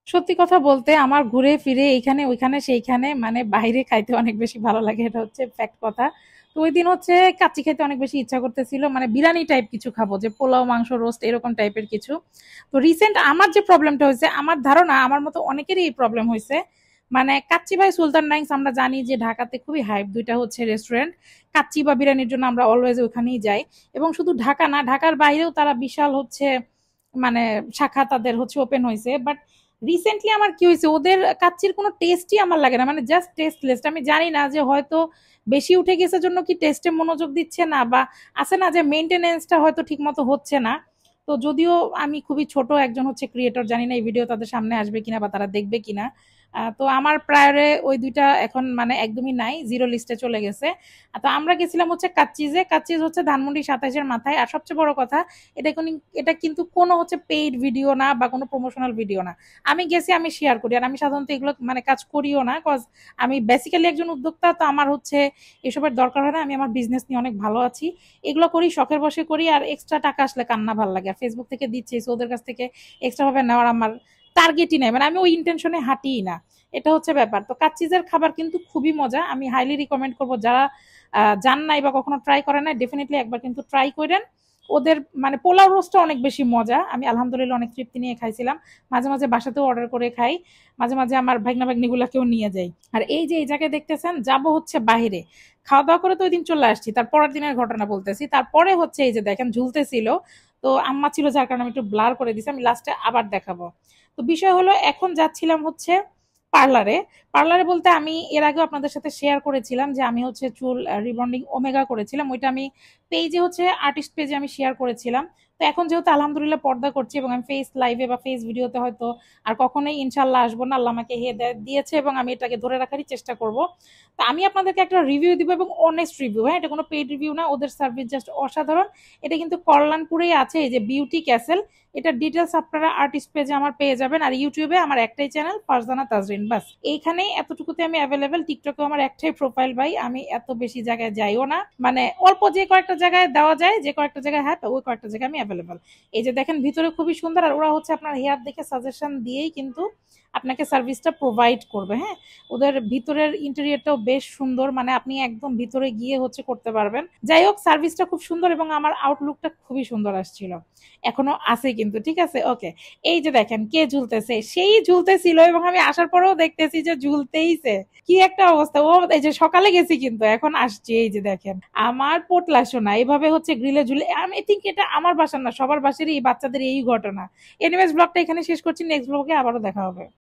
সত্যি কথা বলতে আমার ঘুরে ফিরে এইখানে ওইখানে সেইখানে মানে বাইরে খাইতে অনেক বেশি ভালো লাগে, এটা হচ্ছে ফ্যাক্ট কথা। তো ওই দিন হচ্ছে কাচ্চি খেতে অনেক বেশি ইচ্ছা করতেছিল, মানে বিরিয়ানি টাইপ কিছু খাবো, যে পোলাও মাংস রোস্ট এরকম টাইপের কিছু। তো রিসেন্ট আমার যে প্রবলেমটা হয়েছে, আমার ধারণা আমার মতো অনেকেরই এই প্রবলেম হয়েছে। মানে কাচ্চি ভাই সুলতান ডাইংস আমরা জানি যে ঢাকাতে খুবই হাইপ, দুইটা হচ্ছে রেস্টুরেন্ট। কাচ্চি বা বিরিয়ানির জন্য আমরা অলওয়েজ ওখানেই যাই। এবং শুধু ঢাকা না, ঢাকার বাইরেও তারা বিশাল হচ্ছে মানে শাখা তাদের হচ্ছে ওপেন হয়েছে। বাট রিসেন্টলি আমার কি হয়েছে, ওদের কাচ্চির কোনো টেস্টই আমার লাগে না, মানে জাস্ট টেস্টলেস। আমি জানি না যে হয়তো বেশি উঠে গেছে জন্য কি টেস্টে মনোযোগ দিচ্ছে না, বা আছে না যে মেনটেনেন্সটা হয়তো ঠিক মতো হচ্ছে না। তো যদিও আমি খুবই ছোট একজন হচ্ছে ক্রিয়েটর, জানি না এই ভিডিও তাদের সামনে আসবে কিনা বা তারা দেখবে কিনা। তো আমার প্রায়রে ওই দুইটা এখন মানে একদমই নাই, জিরো লিস্টে চলে গেছে। তো আমরা গেছিলাম হচ্ছে কাচ্চিজে। কাচ্চিজ হচ্ছে ধানমন্ডি ২৭-এর মাথায়। আর সবচেয়ে বড় কথা, এটা কিন্তু কোনো হচ্ছে পেইড ভিডিও না বা কোনো প্রমোশনাল ভিডিও না। আমি গেছি, আমি শেয়ার করি। আর আমি সাধারণত এগুলো মানে কাজ করিও না, কজ আমি বেসিক্যালি একজন উদ্যোক্তা। তো আমার হচ্ছে এসবের দরকার হয় না, আমি আমার বিজনেস নিয়ে অনেক ভালো আছি। এগুলো করি, শখের বসে করি। আর এক্সট্রা টাকা আসলে কান্না ভাল লাগে। আর ফেসবুক থেকে দিচ্ছি, সো ওদের কাছ থেকে এক্সট্রা ভাবে নেওয়ার আমার টার্গেটই নেই, মানে আমি ওই ইন্টেনশনে হাঁটিই না। এটা হচ্ছে ব্যাপার। তো কাচ্চিজের খাবার কিন্তু খুবই মজা, আমি হাইলি রিকমেন্ড করবো যারা যান নাই বা কখনো ট্রাই করে নাই, ডেফিনেটলি একবার কিন্তু ট্রাই করেন। ওদের মানে পোলাও রোস্টটা অনেক বেশি মজা, আমি আলহামদুলিল্লাহ অনেক তৃপ্তি নিয়ে খাইছিলাম। মাঝে মাঝে বাসাতেও অর্ডার করে খাই, মাঝে মাঝে আমার ভাগনা ভাগ্নিগুলাকেও নিয়ে যাই। আর এই যে এই জায়গায় দেখতেছেন যাব হচ্ছে বাহিরে, খাওয়া দাওয়া করে তো ওই দিন চলে আসছি। তার পরের দিনের ঘটনা বলতেছি। তারপরে হচ্ছে এই যে দেখেন ঝুলতেছিল, তো আম্মা ছিল যার কারণে আমি একটু ব্লার করে দিছি, আমি লাস্টে আবার দেখাবো। তো বিষয় হলো এখন যাচ্ছিলাম হচ্ছে পার্লারে। পার্লারে বলতে আমি এর আগেও আপনাদের সাথে শেয়ার করেছিলাম যে আমি হচ্ছে চুল রিবন্ডিং ওমেগা করেছিলাম, ওইটা আমি পেজে হচ্ছে আর্টিস্ট পেজে আমি শেয়ার করেছিলাম। তো এখন যেহেতু আলহামদুলিল্লাহ পর্দা করছি এবং আমি ফেস লাইভে বা ফেস ভিডিওতে হয়তো আর কখনোই ইনশাল্লাহ আসবো না, আল্লাহ আমাকে হেদায়েত দিয়েছে এবং আমি এটাকে ধরে রাখারই চেষ্টা করব। তো আমি আপনাদেরকে একটা রিভিউ দিব, এবং অনেস্ট রিভিউ, হ্যাঁ, এটা কোনো পেইড রিভিউ না, ওদের সার্ভিস জাস্ট অসাধারণ। এটা কিন্তু কল্যাণপুরেই আছে, এই যে বিউটি ক্যাসেল। এটা ডিটেলস আপনারা আর্টিস্ট পেজে আমার পেয়ে যাবেন। আর ইউটিউবে আমার একটাই চ্যানেল, ফারজানা তাজরিন, বাস এইখানেই এতটুকুতে আমি অ্যাভেলেবেল। টিকটকে আমার একটাই প্রোফাইল ভাই, আমি এত বেশি জায়গায় যাইও না, মানে অল্প যে কয়েকটা জায়গায় দেওয়া যায়, যে কয়েকটা জায়গায় হ্যাঁ ওই কয়েকটা জায়গায় আমি অ্যাভেলেবেল। এই যে দেখেন ভিতরে খুবই সুন্দর, আর ওরা হচ্ছে আপনার হেয়ার দেখে সাজেশন দিয়েই কিন্তু আপনাকে সার্ভিসটা প্রোভাইড করবে। হ্যাঁ, ওদের ভিতরের ইন্টেরিয়রটাও বেশ সুন্দর, মানে আপনি একদম ভিতরে গিয়ে হচ্ছে করতে পারবেন। যাই হোক, সার্ভিসটা খুব সুন্দর এবং আমার আউটলুকটা খুবই সুন্দর আসছিল, এখনো আছে কিন্তু। ঠিক আছে, ওকে। এই যে দেখেন কে ঝুলতেছে, সেই ঝুলতেছিল এবং আমি আসার পরেও দেখতেছি যে ঝুলতেইছে। কি একটা অবস্থা! ও এই যে সকালে গেছি কিন্তু এখন আসছি, এই যে দেখেন আমার পোটলা শোনা এভাবে হচ্ছে গ্রিলে ঝুলে। আমি থিঙ্ক এটা আমার বাসার না, সবার বাসারই বাচ্চাদের এই ঘটনা। এনিওয়েজ ব্লগটা এখানে শেষ করছি, নেক্সট ব্লগে আবারও দেখা হবে।